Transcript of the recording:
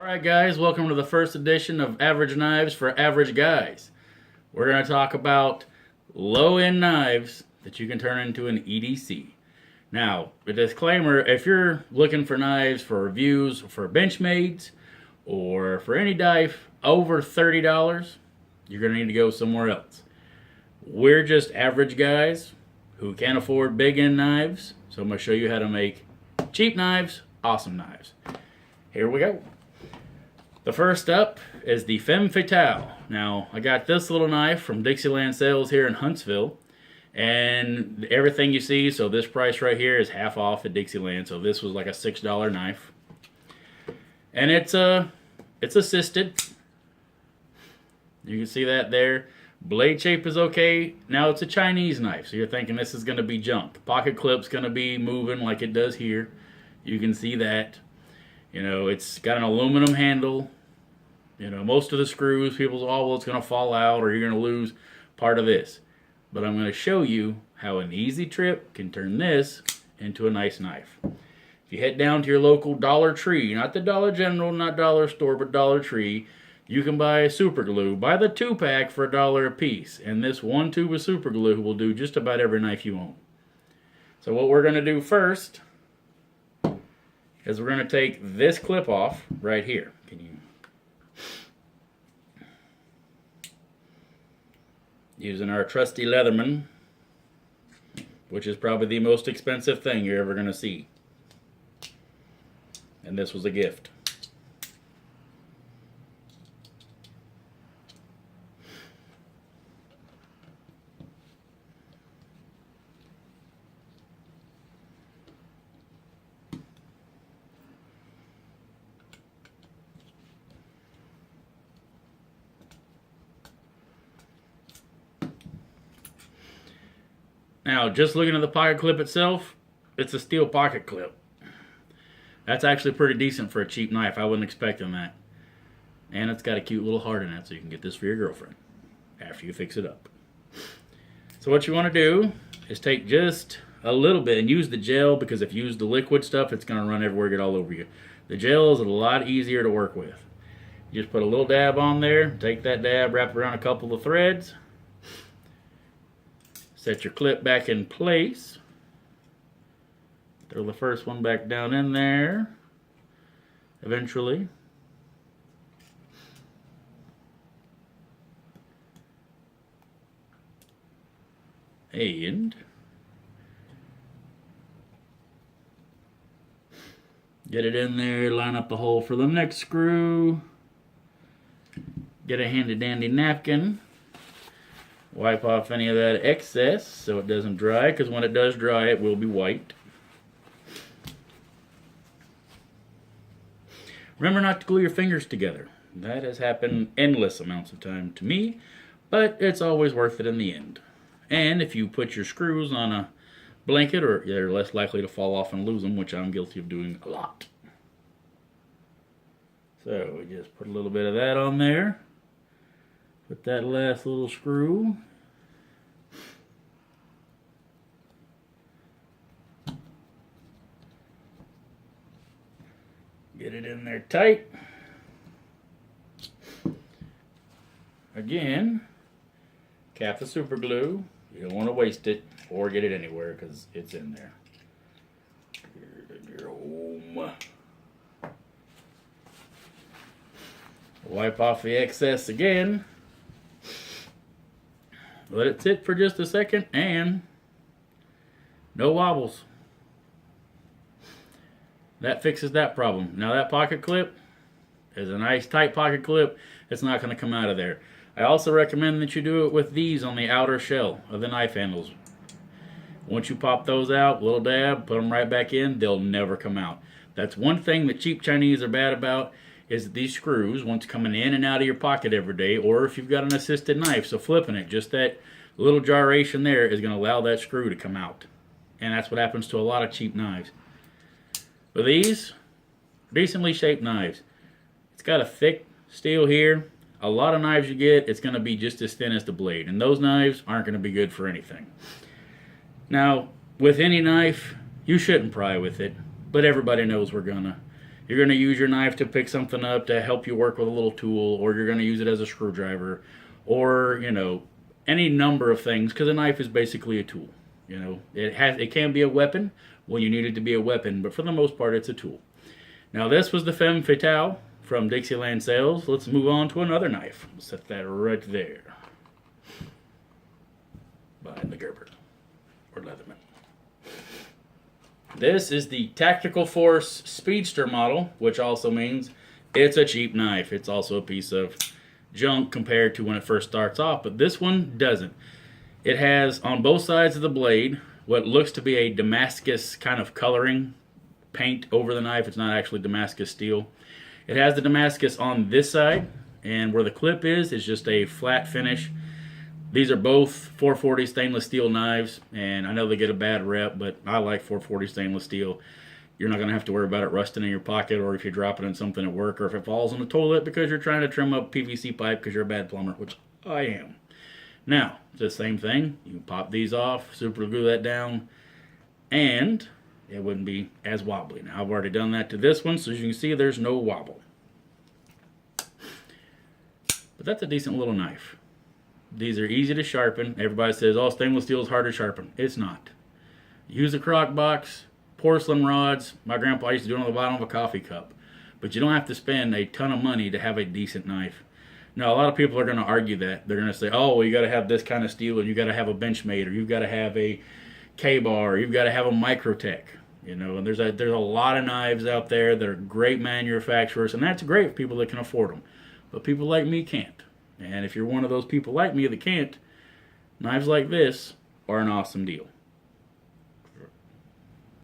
Alright guys, welcome to the first edition of Average Knives for Average Guys. We're going to talk about low-end knives that you can turn into an EDC. Now, a disclaimer, if you're looking for knives for reviews, for Benchmades, or for any knife over $30, you're going to need to go somewhere else. We're just average guys who can't afford big-end knives, so I'm going to show you how to make cheap knives, awesome knives. Here we go. The first up is the Femme Fatale. Now, I got this little knife from Dixieland Sales here in Huntsville. And everything you see, so this price right here is half off at Dixieland. So this was like a $6 knife. And it's assisted. You can see that there. Blade shape is okay. Now it's a Chinese knife, so you're thinking this is going to be junk. Pocket clip's going to be moving like it does here. You can see that. You know, it's got an aluminum handle. You know, most of the screws, people say, oh, well, it's going to fall out or you're going to lose part of this. But I'm going to show you how an easy trip can turn this into a nice knife. If you head down to your local Dollar Tree, not the Dollar General, not Dollar Store, but Dollar Tree, you can buy super glue. Buy the 2-pack for $1 a piece. And this one tube of super glue will do just about every knife you own. So what we're going to do first is we're going to take this clip off right here. Can you? Using our trusty Leatherman, which is probably the most expensive thing you're ever going to see. And this was a gift. Now, just looking at the pocket clip itself, it's a steel pocket clip. That's actually pretty decent for a cheap knife. I wasn't expecting that. And it's got a cute little heart in it, so you can get this for your girlfriend after you fix it up. So what you want to do is take just a little bit and use the gel, because if you use the liquid stuff, it's going to run everywhere, get all over you. The gel is a lot easier to work with. You just put a little dab on there, take that dab, wrap it around a couple of threads. Set your clip back in place. Throw the first one back down in there. Eventually. And get it in there, line up the hole for the next screw. Get a handy dandy napkin. Wipe off any of that excess so it doesn't dry, because when it does dry it will be white. Remember not to glue your fingers together. That has happened endless amounts of time to me, but it's always worth it in the end. And if you put your screws on a blanket, or you're less likely to fall off and lose them, which I'm guilty of doing a lot. So we just put a little bit of that on there. Put that last little screw. Get it in there tight. Again, cap the super glue. You don't want to waste it or get it anywhere because it's in there. Wipe off the excess again. Let it sit for just a second, and no wobbles. That fixes that problem. Now that pocket clip is a nice tight pocket clip. It's not going to come out of there. I also recommend that you do it with these on the outer shell of the knife handles. Once you pop those out, little dab, put them right back in, they'll never come out. That's one thing that cheap Chinese are bad about, is that these screws, once coming in and out of your pocket every day, or if you've got an assisted knife, so flipping it, just that little gyration there is going to allow that screw to come out. And that's what happens to a lot of cheap knives. But these, decently shaped knives. It's got a thick steel here. A lot of knives you get, it's going to be just as thin as the blade. And those knives aren't going to be good for anything. Now, with any knife, you shouldn't pry with it. But everybody knows we're going to. You're going to use your knife to pick something up to help you work with a little tool, or you're going to use it as a screwdriver, or, you know, any number of things, because a knife is basically a tool. You know, it can be a weapon when you need it to be a weapon, but for the most part, it's a tool. Now, this was the Femme Fatale from Dixieland Sales. Let's move on to another knife. We'll set that right there. Behind the Gerber, or Leatherman. This is the Tactical Force Speedster model, which also means it's a cheap knife. It's also a piece of junk compared to when it first starts off, but this one doesn't. It has on both sides of the blade what looks to be a Damascus kind of coloring paint over the knife. It's not actually Damascus steel. It has the Damascus on this side, and where the clip is just a flat finish. These are both 440 stainless steel knives, and I know they get a bad rep, but I like 440 stainless steel. You're not going to have to worry about it rusting in your pocket, or if you drop it in something at work, or if it falls in the toilet because you're trying to trim up PVC pipe because you're a bad plumber, which I am. Now, it's the same thing. You can pop these off, super glue that down, and it wouldn't be as wobbly. Now, I've already done that to this one, so as you can see, there's no wobble. But that's a decent little knife. These are easy to sharpen. Everybody says, oh, stainless steel is hard to sharpen. It's not. Use a crock box, porcelain rods. My grandpa used to do it on the bottom of a coffee cup. But you don't have to spend a ton of money to have a decent knife. Now, a lot of people are going to argue that. They're going to say, oh, well, you got to have this kind of steel, and you got to have a Benchmade, or you've got to have a K-bar, or you've got to have a Microtech. You know, and there's a lot of knives out there that are great manufacturers, and that's great for people that can afford them. But people like me can't. And if you're one of those people like me that can't, knives like this are an awesome deal.